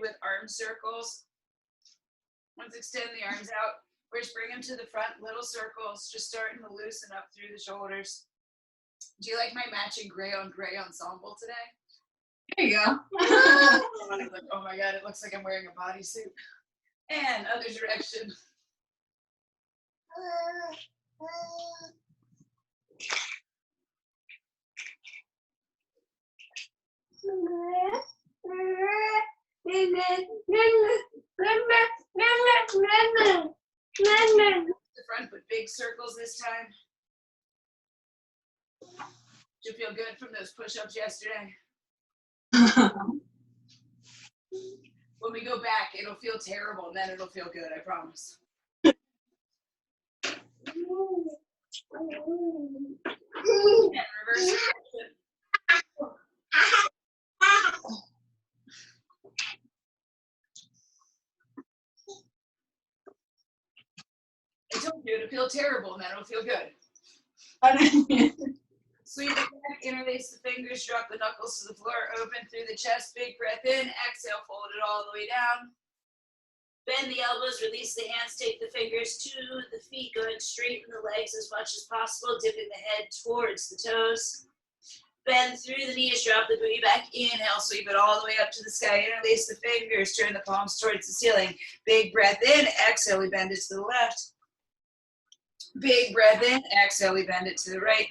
with arm circles. Let's extend the arms out. First, bring them to the front, little circles, just starting to loosen up through the shoulders. Do you like my matching gray on gray ensemble today? There you go. Oh my God, it looks like I'm wearing a bodysuit. And other direction. The front, but big circles this time. Did you feel good from those push-ups yesterday? When we go back, it'll feel terrible, and then it'll feel good, I promise. And reverse direction. I told you it'll feel terrible, and then it'll feel good. Sweep it back, interlace the fingers, drop the knuckles to the floor, open through the chest, big breath in, exhale, fold it all the way down. Bend the elbows, release the hands, take the fingers to the feet, go ahead and straighten the legs as much as possible, dipping the head towards the toes. Bend through the knees, drop the booty back, inhale, sweep it all the way up to the sky, interlace the fingers, turn the palms towards the ceiling. Big breath in, exhale, we bend it to the left. Big breath in, exhale, we bend it to the right.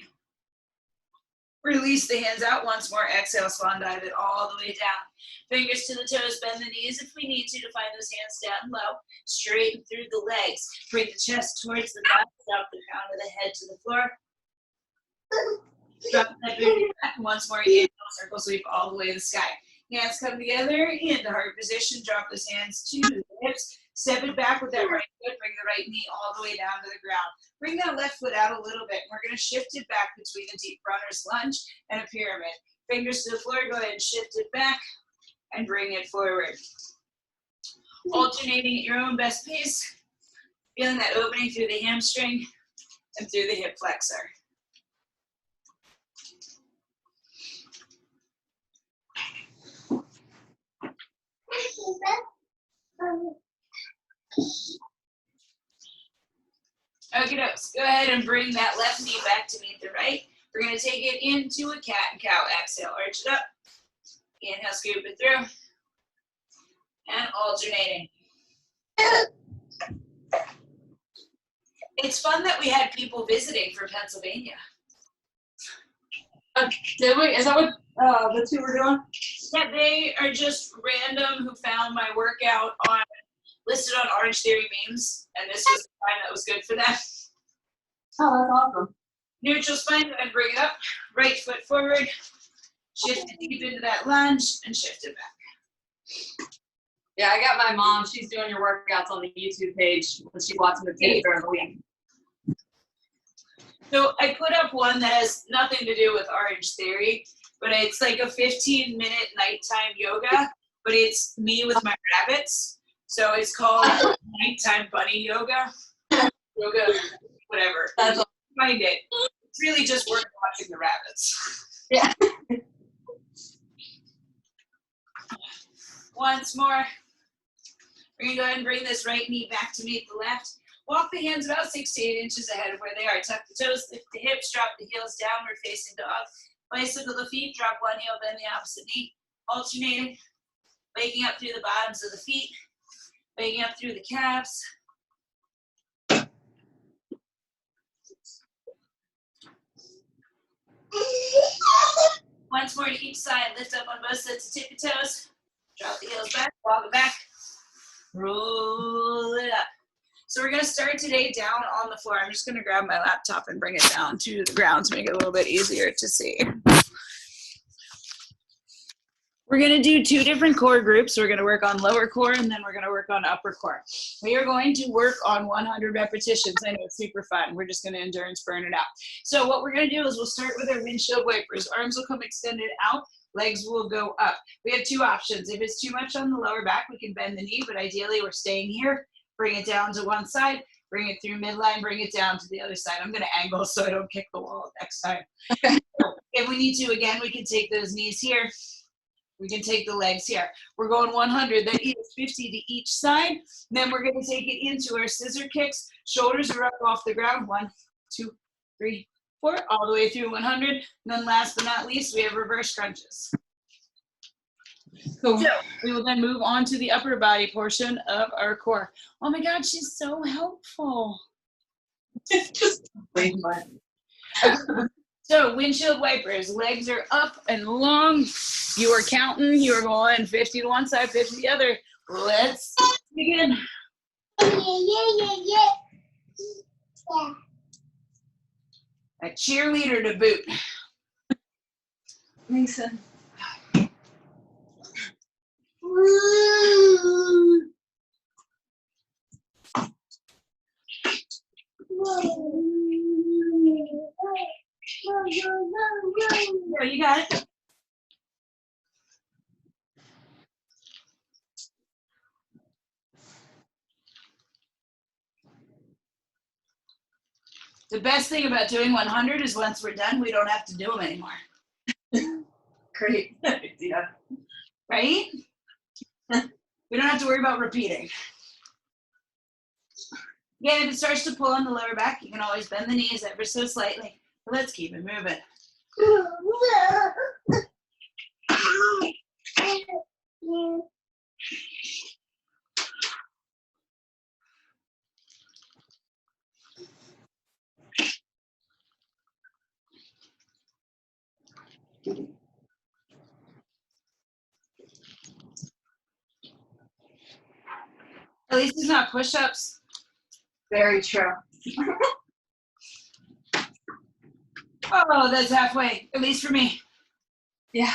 Release the hands out once more, exhale, swan dive it all the way down. Fingers to the toes, bend the knees if we need to find those hands down low. Straighten through the legs. Bring the chest towards the back, drop the crown of the head to the floor. Drop that booty back, once more, inhale, circle sweep all the way to the sky. Hands come together into heart position, drop those hands to the hips. Step it back with that right foot, bring the right knee all the way down to the ground. Bring that left foot out a little bit. We're going to shift it back between a deep runner's lunge and a pyramid. Fingers to the floor, go ahead and shift it back and bring it forward. Alternating at your own best pace, feeling that opening through the hamstring and through the hip flexor. Okay, go ahead and bring that left knee back to meet the right. We're going to take it into a cat and cow. Exhale, arch it up. Inhale, scoop it through. And alternating. It's fun that we had people visiting from Pennsylvania. Did we? Is that what the two were doing? Yeah, they are just random who found my workout on listed on Orange Theory memes, and this was the time that was good for them. Oh, that's awesome. Neutral spine, and bring it up. Right foot forward. Shift it deep into that lunge, and shift it back. Yeah, I got my mom. She's doing your workouts on the YouTube page when she's watching the tape during the week. So I put up one that has nothing to do with Orange Theory, but it's like a 15-minute nighttime yoga, but it's me with my rabbits. So it's called Nighttime Bunny Yoga. Yoga, whatever. That's Find it. It's really just worth watching the rabbits. Yeah. Once more. We're going to go ahead and bring this right knee back to meet the left. Walk the hands about 6 to 8 inches ahead of where they are. Tuck the toes, lift the hips, drop the heels downward facing dog. Bicycle the feet, drop one heel, bend the opposite knee. Alternating. Waking up through the bottoms of the feet. Waking up through the calves. Once more to each side. Lift up on both sides of tippy toes. Drop the heels back, walk it back. Roll it up. So we're going to start today down on the floor. I'm just going to grab my laptop and bring it down to the ground to make it a little bit easier to see. We're going to do 2 different core groups. We're going to work on lower core, and then we're going to work on upper core. We are going to work on 100 repetitions. I know it's super fun. We're just going to endurance burn it out. So what we're going to do is we'll start with our windshield wipers. Arms will come extended out. Legs will go up. We have 2 options. If it's too much on the lower back, we can bend the knee, but ideally we're staying here. Bring it down to one side, bring it through midline, bring it down to the other side. I'm going to angle so I don't kick the wall next time. Okay. So if we need to, again, we can take those knees here. We can take the legs here. We're going 100. That is 50 to each side. Then we're going to take it into our scissor kicks. Shoulders are up off the ground. 1, 2, 3, 4, all the way through 100. And then last but not least, we have reverse crunches. Cool. So we will then move on to the upper body portion of our core. Oh my God, she's so helpful. It's just plain fun. So windshield wipers, legs are up and long. You are counting, you are going 50 to one side, 50 to the other. Let's begin. A cheerleader to boot. Mason. There, you got it. The best thing about doing 100 is once we're done, we don't have to do them anymore. Great. Yeah. Right? We don't have to worry about repeating. Again, if it starts to pull on the lower back, you can always bend the knees ever so slightly. But let's keep it moving. At least it's not push-ups. Very true. Oh, that's halfway, at least for me. Yeah.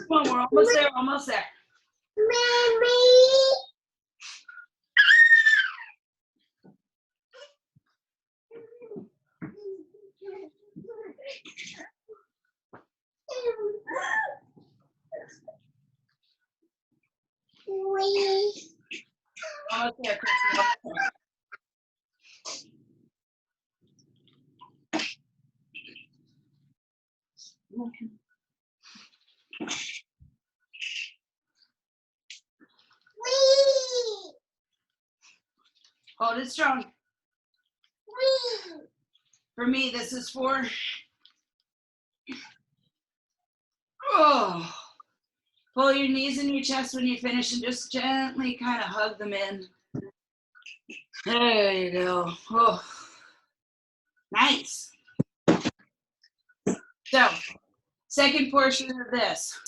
Come on, we're almost there, almost there. Almost there, Chrissy, almost there. Hold it strong. For me, this is for, oh, pull your knees in your chest when you finish and just gently kind of hug them in. There you go. Oh, nice. So, second portion of this.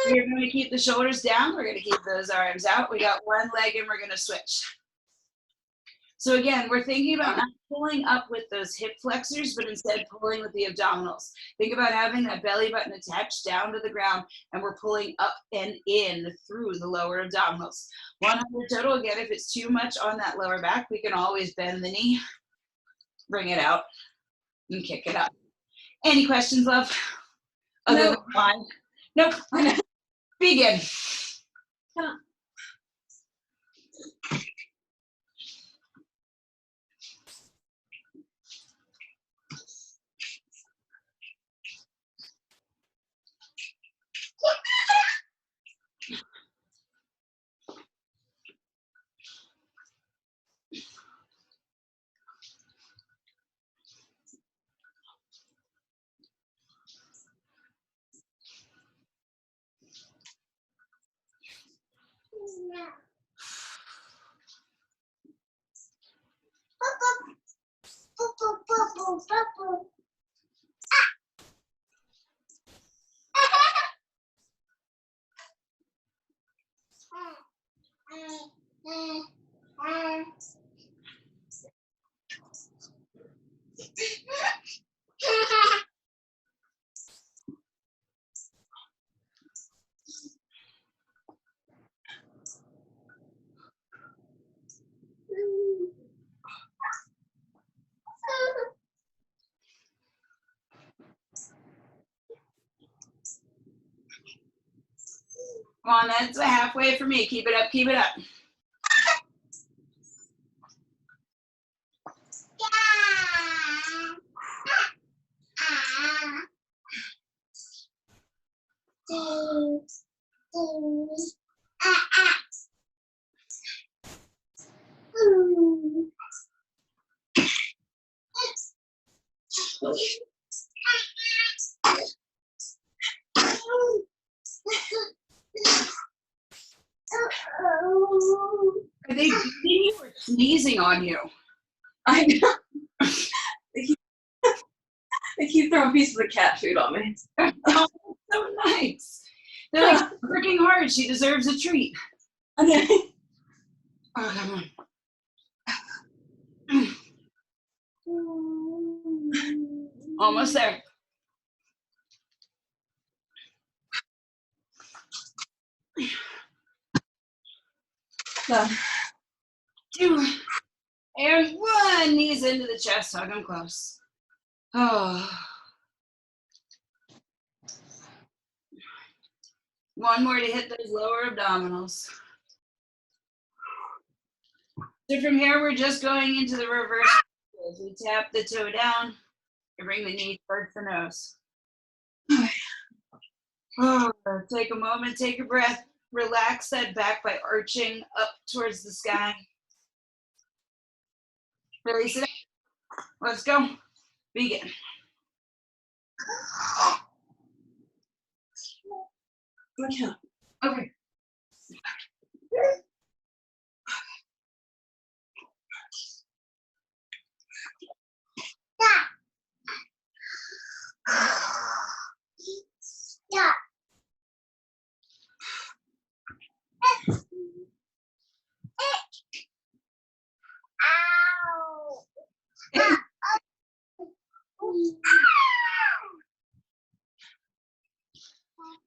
We're going to keep the shoulders down. We're going to keep those arms out. We got one leg and we're going to switch. So again, we're thinking about not pulling up with those hip flexors, but instead pulling with the abdominals. Think about having that belly button attached down to the ground, and we're pulling up and in through the lower abdominals. 100 total. Again, if it's too much on that lower back, we can always bend the knee, bring it out, and kick it up. Any questions, love? Other than mine? Nope. Begin. Come on, that's halfway for me. Keep it up, keep it up. Are they beating you or sneezing on you? I know. They keep throwing pieces of cat food on me. Oh, so nice. They're like working hard. She deserves a treat. Okay. Oh, come on. Almost there. Done. 2 and 1. Knees into the chest. Hug them close. Oh. 1 more to hit those lower abdominals. So from here, we're just going into the reverse. As we tap the toe down and bring the knee towards the nose. Oh, take a moment, take a breath. Relax that back by arching up towards the sky. Release it. Let's go. Begin. Okay.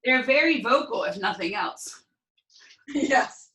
They're very vocal, if nothing else. Yes.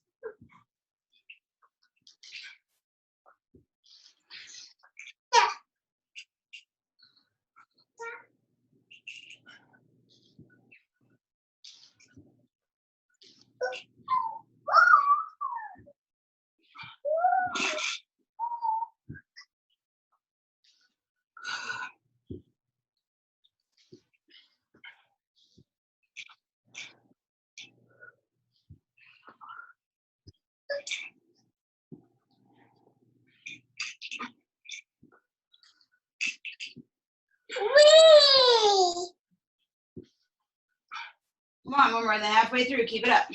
Come on, we're more than halfway through. Keep it up.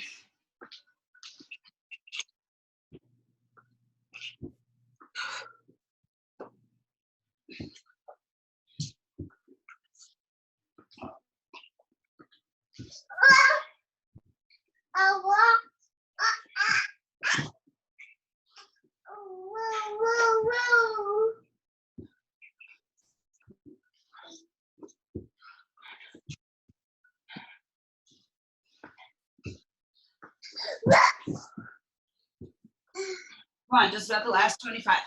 Come on, just about the last 25.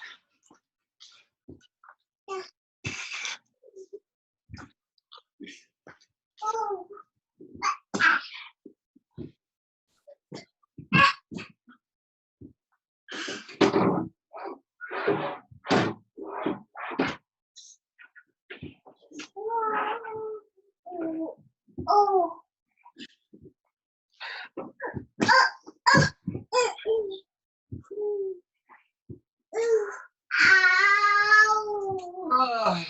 Oh,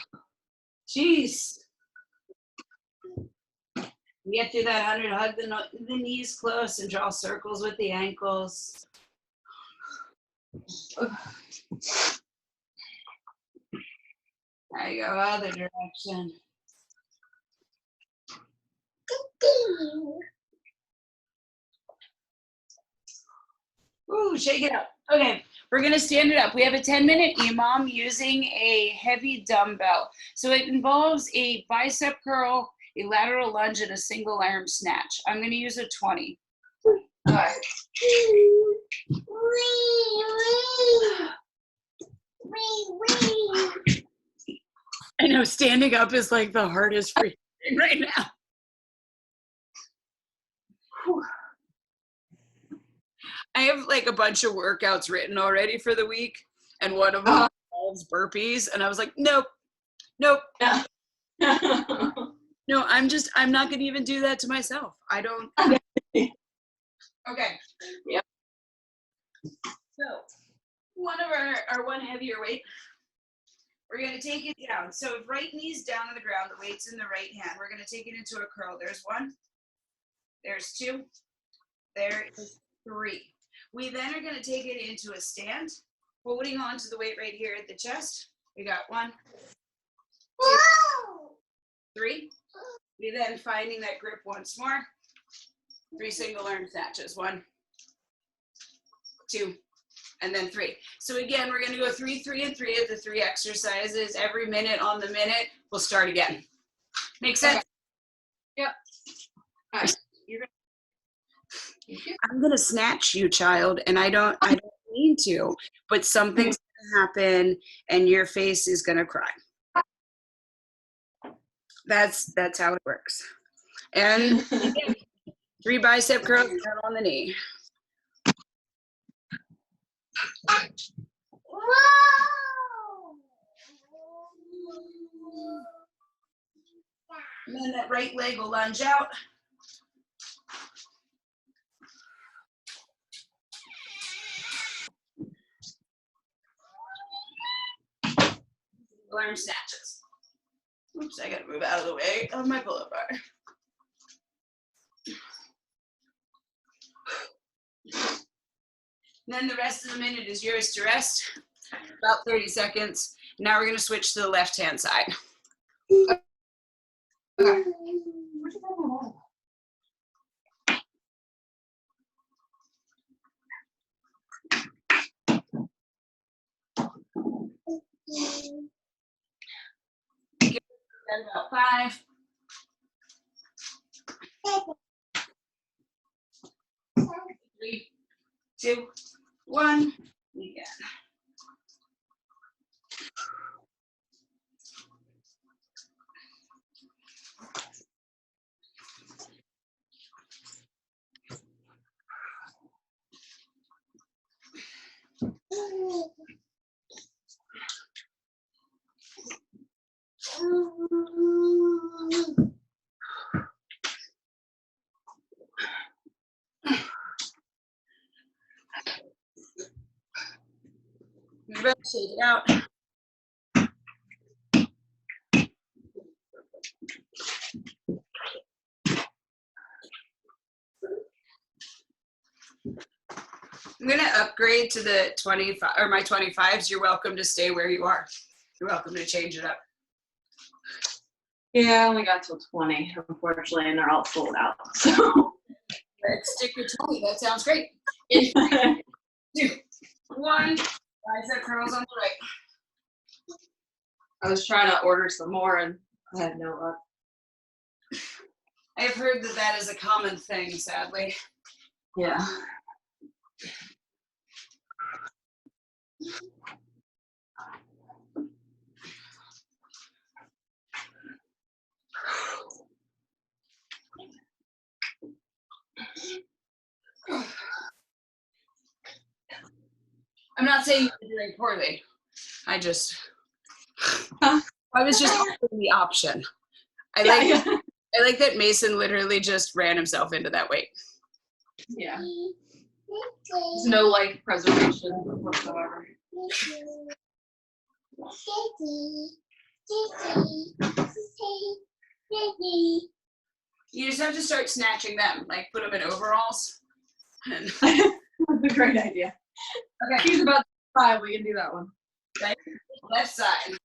jeez. Get through that 100, hug the knees close and draw circles with the ankles. There you go, other direction. Ooh, shake it up. Okay, we're gonna stand it up. We have a 10-minute EMOM using a heavy dumbbell. So it involves a bicep curl, a lateral lunge, and a single arm snatch. I'm gonna use a 20. All right. I know standing up is like the hardest for you right now. I have like a bunch of workouts written already for the week, and one of them involves burpees, and I was like, nope. Yeah. No, I'm not gonna even do that to myself. I don't. Okay. Yep. So one of our one heavier weight, we're gonna take it down. So if right knee's down on the ground, the weight's in the right hand, we're gonna take it into a curl. There's one, there's two, there is three. We then are gonna take it into a stand, holding on to the weight right here at the chest. We got 1, 2, 3. We then finding that grip once more. 3 single arm snatches. 1, 2, and then 3. So again, we're going to go 3, 3, and 3 of the 3 exercises every minute on the minute. We'll start again. Make sense? Okay. Yep. All right. I'm going to snatch you, child, and I don't mean to, but something's going to happen and your face is going to cry. That's how it works. And again, 3 bicep curls down on the knee. And then that right leg will lunge out. Arm snatches. Oops, I gotta move out of the way of my pull-up bar. Then the rest of the minute is yours to rest. About 30 seconds. Now we're gonna switch to the left-hand side. Okay. About 5. 3, 2, 1. Again. You're ready to shake it out. I'm gonna upgrade to the 25 or my 25s. You're welcome to stay where you are. You're welcome to change it up. Yeah, I only got till 20, unfortunately, and they're all sold out. So Let's stick with 20. That sounds great. In 3, 2, 1. Bicep curls on the right. I was trying to order some more and I had no luck. I've heard that is a common thing, sadly. Yeah. I'm not saying you're doing poorly. I was just offering the option. I like that Mason literally just ran himself into that weight. Yeah. There's no life preservation whatsoever. You just have to start snatching them, like put them in overalls. That's a great idea. Okay. He's about 5. We can do that one. Okay. Left side.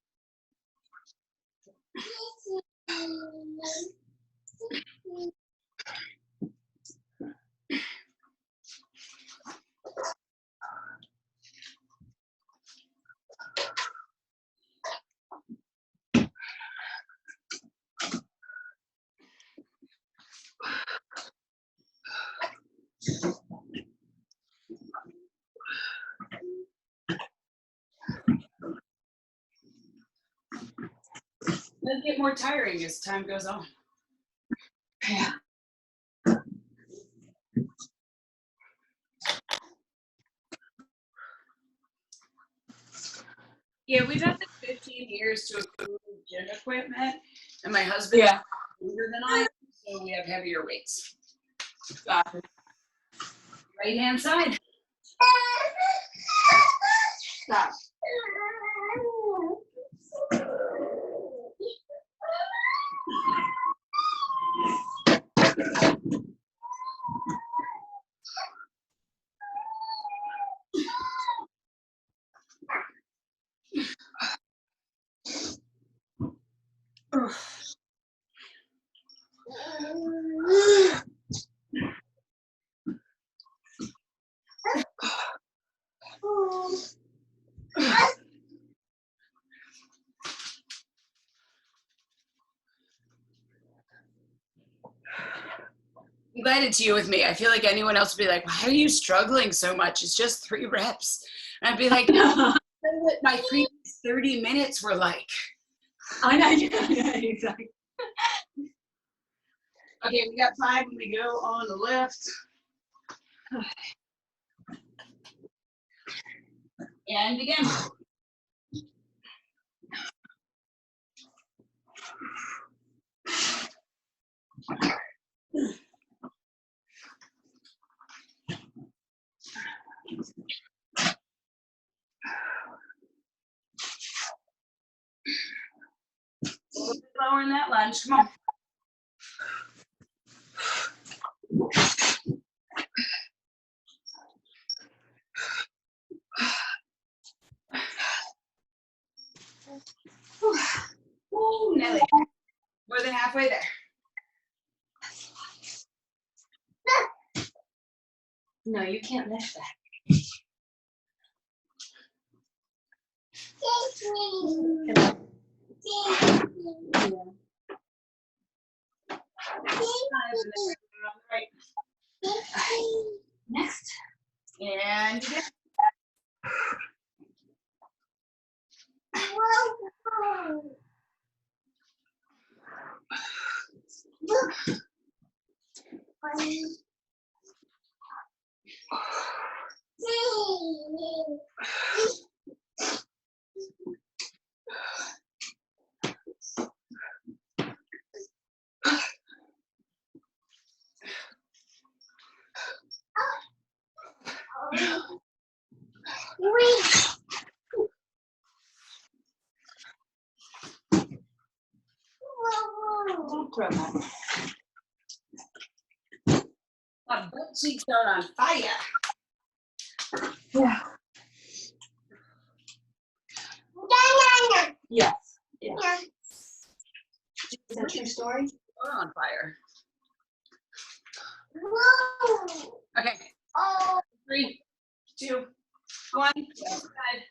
It'll get more tiring as time goes on. Yeah. Yeah, we've had like 15 years to approve gym equipment, and my husband is older than I am, so we have heavier weights. Gotcha. Right hand side. Stop. I'm glad it's you with me. I feel like anyone else would be like, why are you struggling so much? It's just 3 reps. And I'd be like, no, what my previous 30 minutes were like. I know, yeah, exactly. Okay, we got 5 when we go on the lift. And again. A little bit lower in that lunge. Come on. Ooh, Nelly. More than halfway there. No, you can't miss that. Next. And again. Don't throw that. My butt cheeks are on fire. Yeah. Yes. Yeah. Is that a true story? We're on fire. Okay. 3, 2, 1. Outside.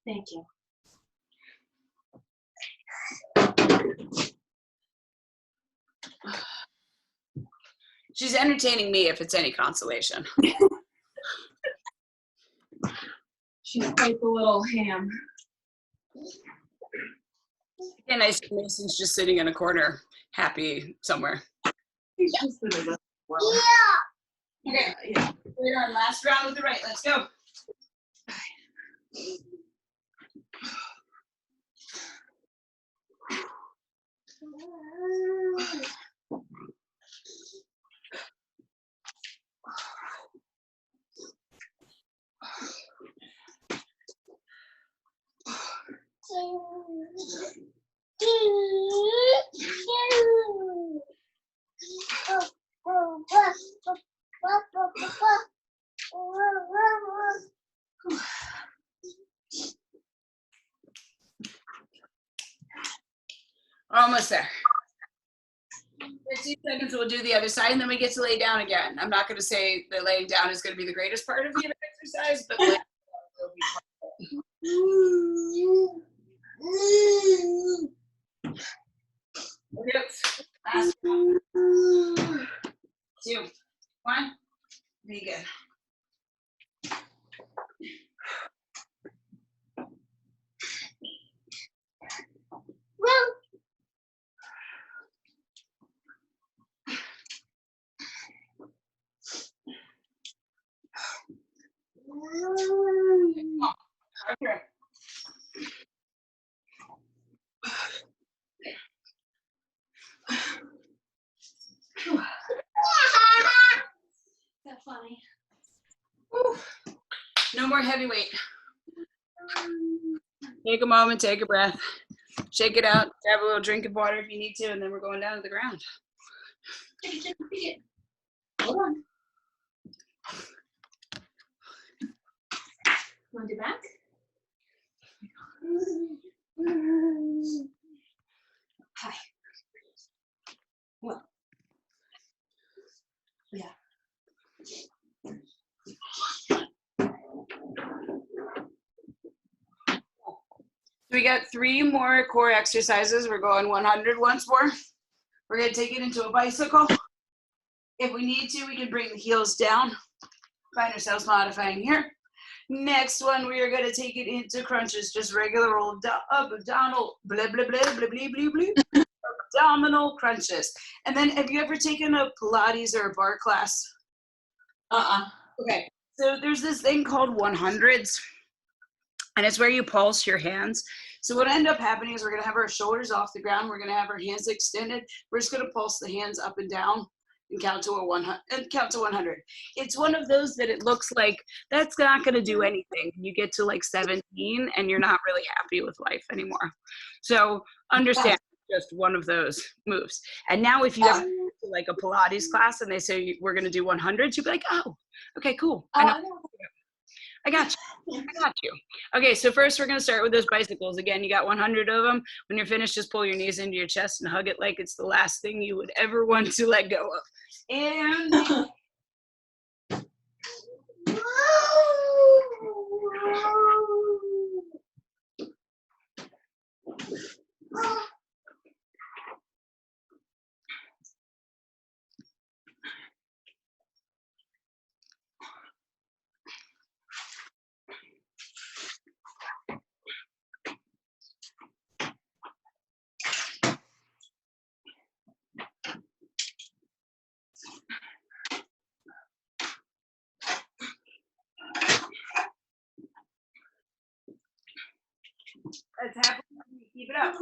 Thank you. She's entertaining me if it's any consolation. She's quite the little ham. And I see Mason's just sitting in a corner, happy somewhere. She's just in a well. Okay, Yeah. we're on last round with the right. Let's go. We're almost there. Good 15 seconds, we'll do the other side, and then we get to lay down again. I'm not going to say that laying down is going to be the greatest part of the exercise, but laying down will be part. Okay, last one. 2, 1. Be good. Okay. That's funny. No more heavy weight. Take a moment, take a breath, shake it out, have a little drink of water if you need to, and then we're going down to the ground. Hold on. Want to do back? Hi. Well. Yeah. We got 3 more core exercises. We're going 100 once more. We're going to take it into a bicycle. If we need to, we can bring the heels down. Find ourselves modifying here. Next one, we are going to take it into crunches, just regular old abdominal, blah, blah, blah, blah, blah, blah, blah, abdominal crunches. And then have you ever taken a Pilates or a bar class? Okay, so there's this thing called 100s, and it's where you pulse your hands. So what end up happening is we're going to have our shoulders off the ground. We're going to have our hands extended. We're just going to pulse the hands up and down and count to 100. It's one of those that it looks like that's not going to do anything. You get to like 17 and you're not really happy with life anymore. So understand, just one of those moves. And now if you have like a Pilates class and they say we're going to do 100, you'd be like, oh, okay, cool. I got you. I got you. Okay, so first we're going to start with those bicycles. Again, you got 100 of them. When you're finished, just pull your knees into your chest and hug it like it's the last thing you would ever want to let go of. And that's happening. Keep it up.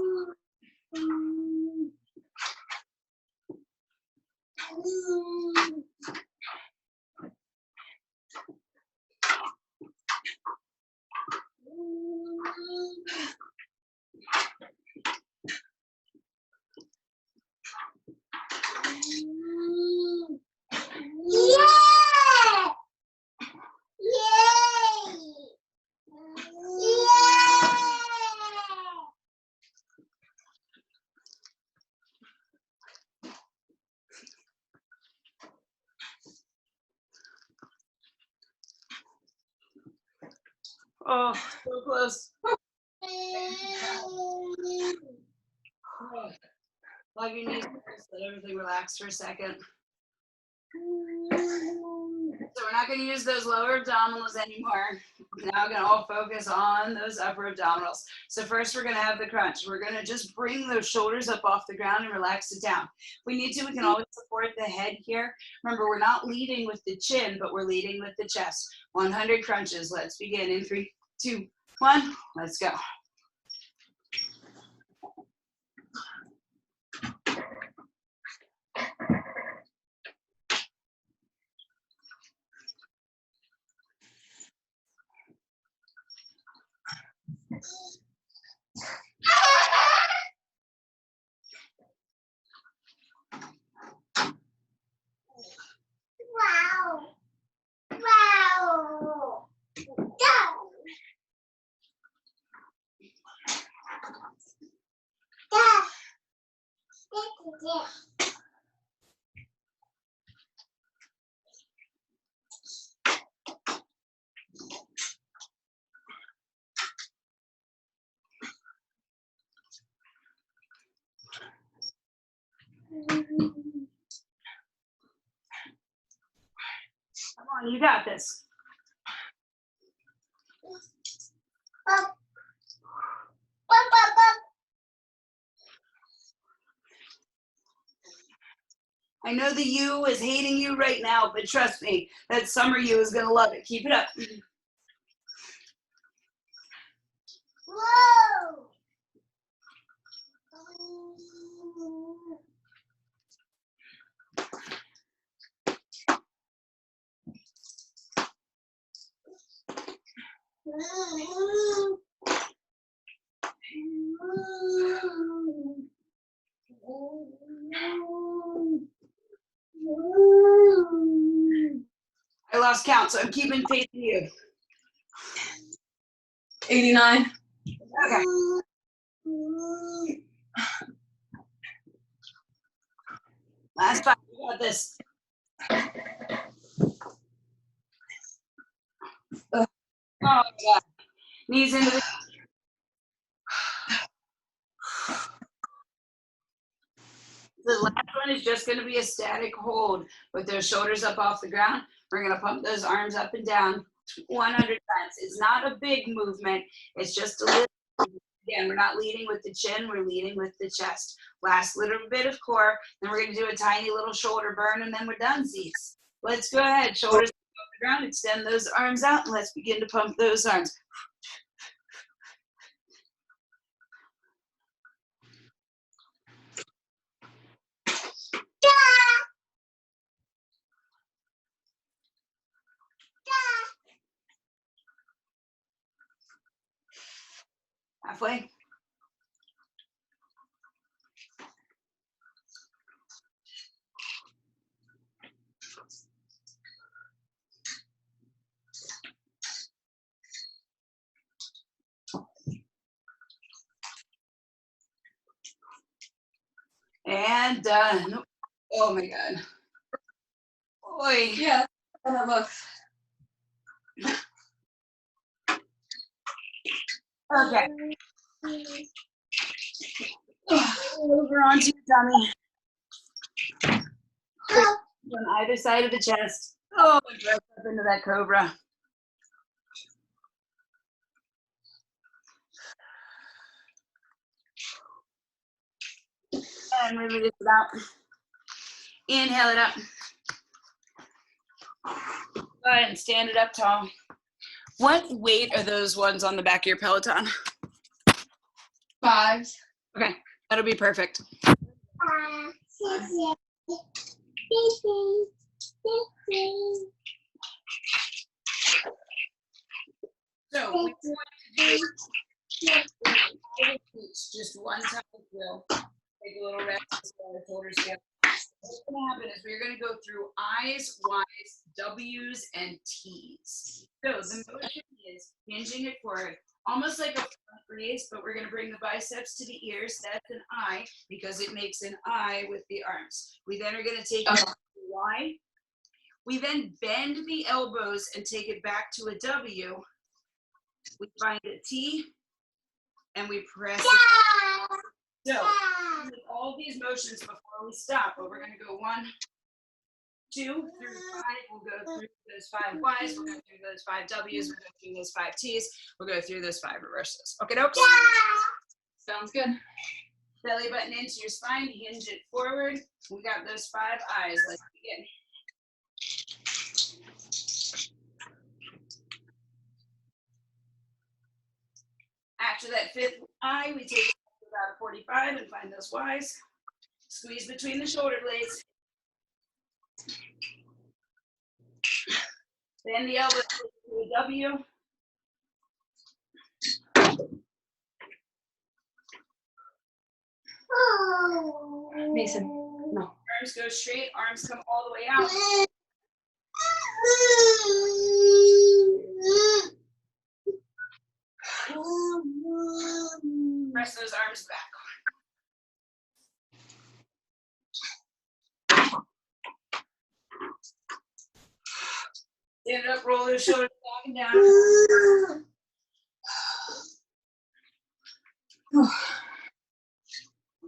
Oh, so close. Plug your knees first, let everything relax for a second. So we're not going to use those lower abdominals anymore. Now we're going to all focus on those upper abdominals. So first we're going to have the crunch. We're going to just bring those shoulders up off the ground and relax it down. If we need to, we can always support the head here. Remember, we're not leading with the chin, but we're leading with the chest. 100 crunches. Let's begin in 3, 2, 1. Let's go. You got this. I know the you is hating you right now, but trust me, that summer you is gonna love it. Keep it up. Whoa! I lost count, so I'm keeping faith in you. 89. Okay. Last 5. You got this. Oh my God. Knees into the. The last one is just going to be a static hold with those shoulders up off the ground. We're going to pump those arms up and down 100 times. It's not a big movement. It's just a little. Again, we're not leading with the chin. We're leading with the chest. Last little bit of core. Then we're going to do a tiny little shoulder burn, and then we're done, Z's. Let's go ahead. Shoulders off the ground. Extend those arms out, and let's begin to pump those arms. Halfway. And done. Oh my God. Boy. Yeah, that looks. Okay. Over onto your tummy. On either side of the chest. Oh, right up into that cobra. And release it out. Inhale it up. Go ahead and stand it up tall. What weight are those ones on the back of your Peloton? 5s. Okay, that'll be perfect. So we want to do just one time drill. Take a little rest as our shoulders get. What's going to happen is we're going to go through I's, Y's, W's, and T's. So the motion is hinging it forward, almost like a front raise, but we're going to bring the biceps to the ears. That's an I because it makes an I with the arms. We then are going to take it to Y. We then bend the elbows and take it back to a W. We find a T and we press it. So all these motions before we stop, but we're going to go 1, 2 through 5. We'll go through those 5 Y's. We'll go through those 5 W's. We'll go through those 5 T's. We'll go through those 5 reverses. Okay, dokes? Sounds good. Belly button into your spine. Hinge it forward. We got those 5 I's. Let's begin. After that 5th I, we take it to about a 45 and find those Y's. Squeeze between the shoulder blades. Bend the elbows to a W. Mason, no. Arms go straight. Arms come all the way out. Press those arms back. Stand up, roll those shoulders back and down.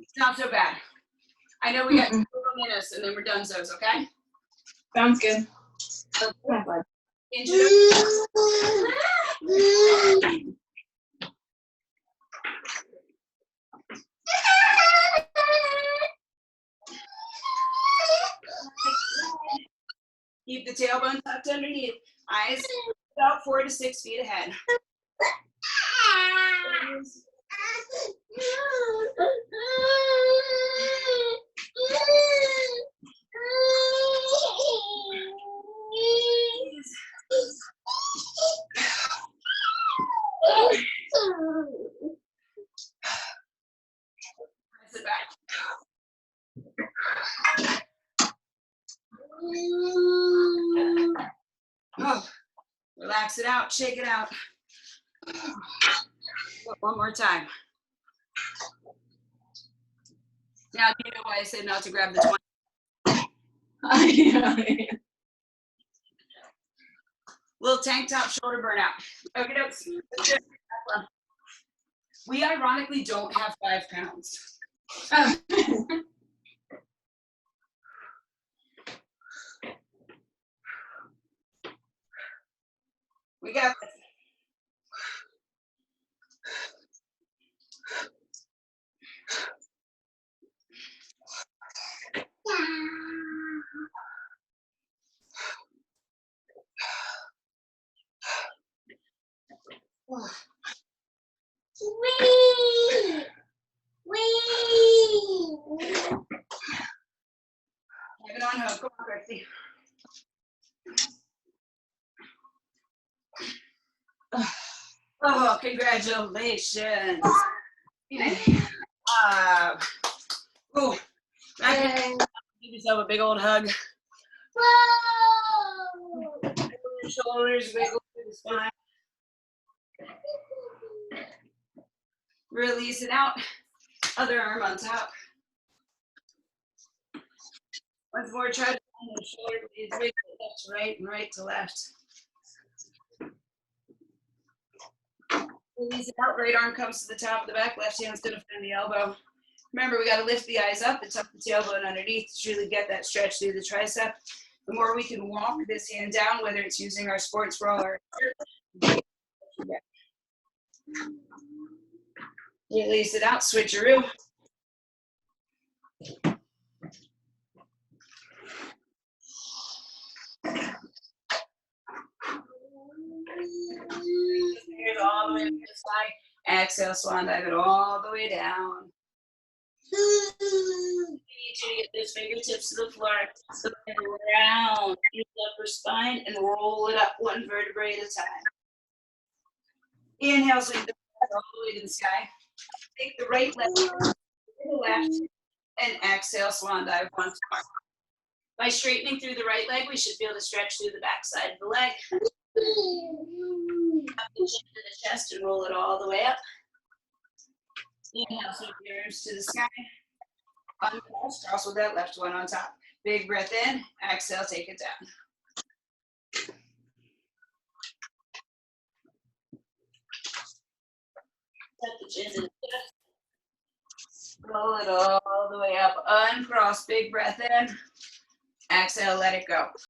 It's not so bad. I know we got 2 more minutes and then we're done, Zos, okay? Sounds good. Keep the tailbone tucked underneath. Eyes about 4 to 6 feet ahead. Sit back. Oh, relax it out, shake it out. One more time. Now, do you know why I said not to grab the 20? Little tank top shoulder burnout. Okay, we ironically don't have 5 pounds. We got this. Have it on hook. Come on, Christy. Oh, congratulations. Oh, give yourself a big old hug. Your shoulders wiggle through the spine. Release it out. Other arm on top. Once more, try to find the shoulder blades wiggle left to right and right to left. Release it out. Right arm comes to the top of the back. Left hand's going to find the elbow. Remember, we got to lift the eyes up and tuck the tailbone underneath to truly get that stretch through the tricep. The more we can walk this hand down, whether it's using our sports bra or release it out, switcheroo. Fingers all the way to the side. Exhale, swan dive it all the way down. You need you to get those fingertips to the floor. So round your upper spine and roll it up one vertebrae at a time. Inhale, swing the all the way to the sky. Take the right leg to the left and exhale, swan dive once more. By straightening through the right leg, we should be able to stretch through the back side of the leg. Up the chin to the chest and roll it all the way up. Inhale, sweep your arms to the sky. Uncross, cross with that left one on top. Big breath in, exhale, take it down. Tuck the chin to the chest. Roll it all the way up. Uncross, big breath in. Exhale, let it go.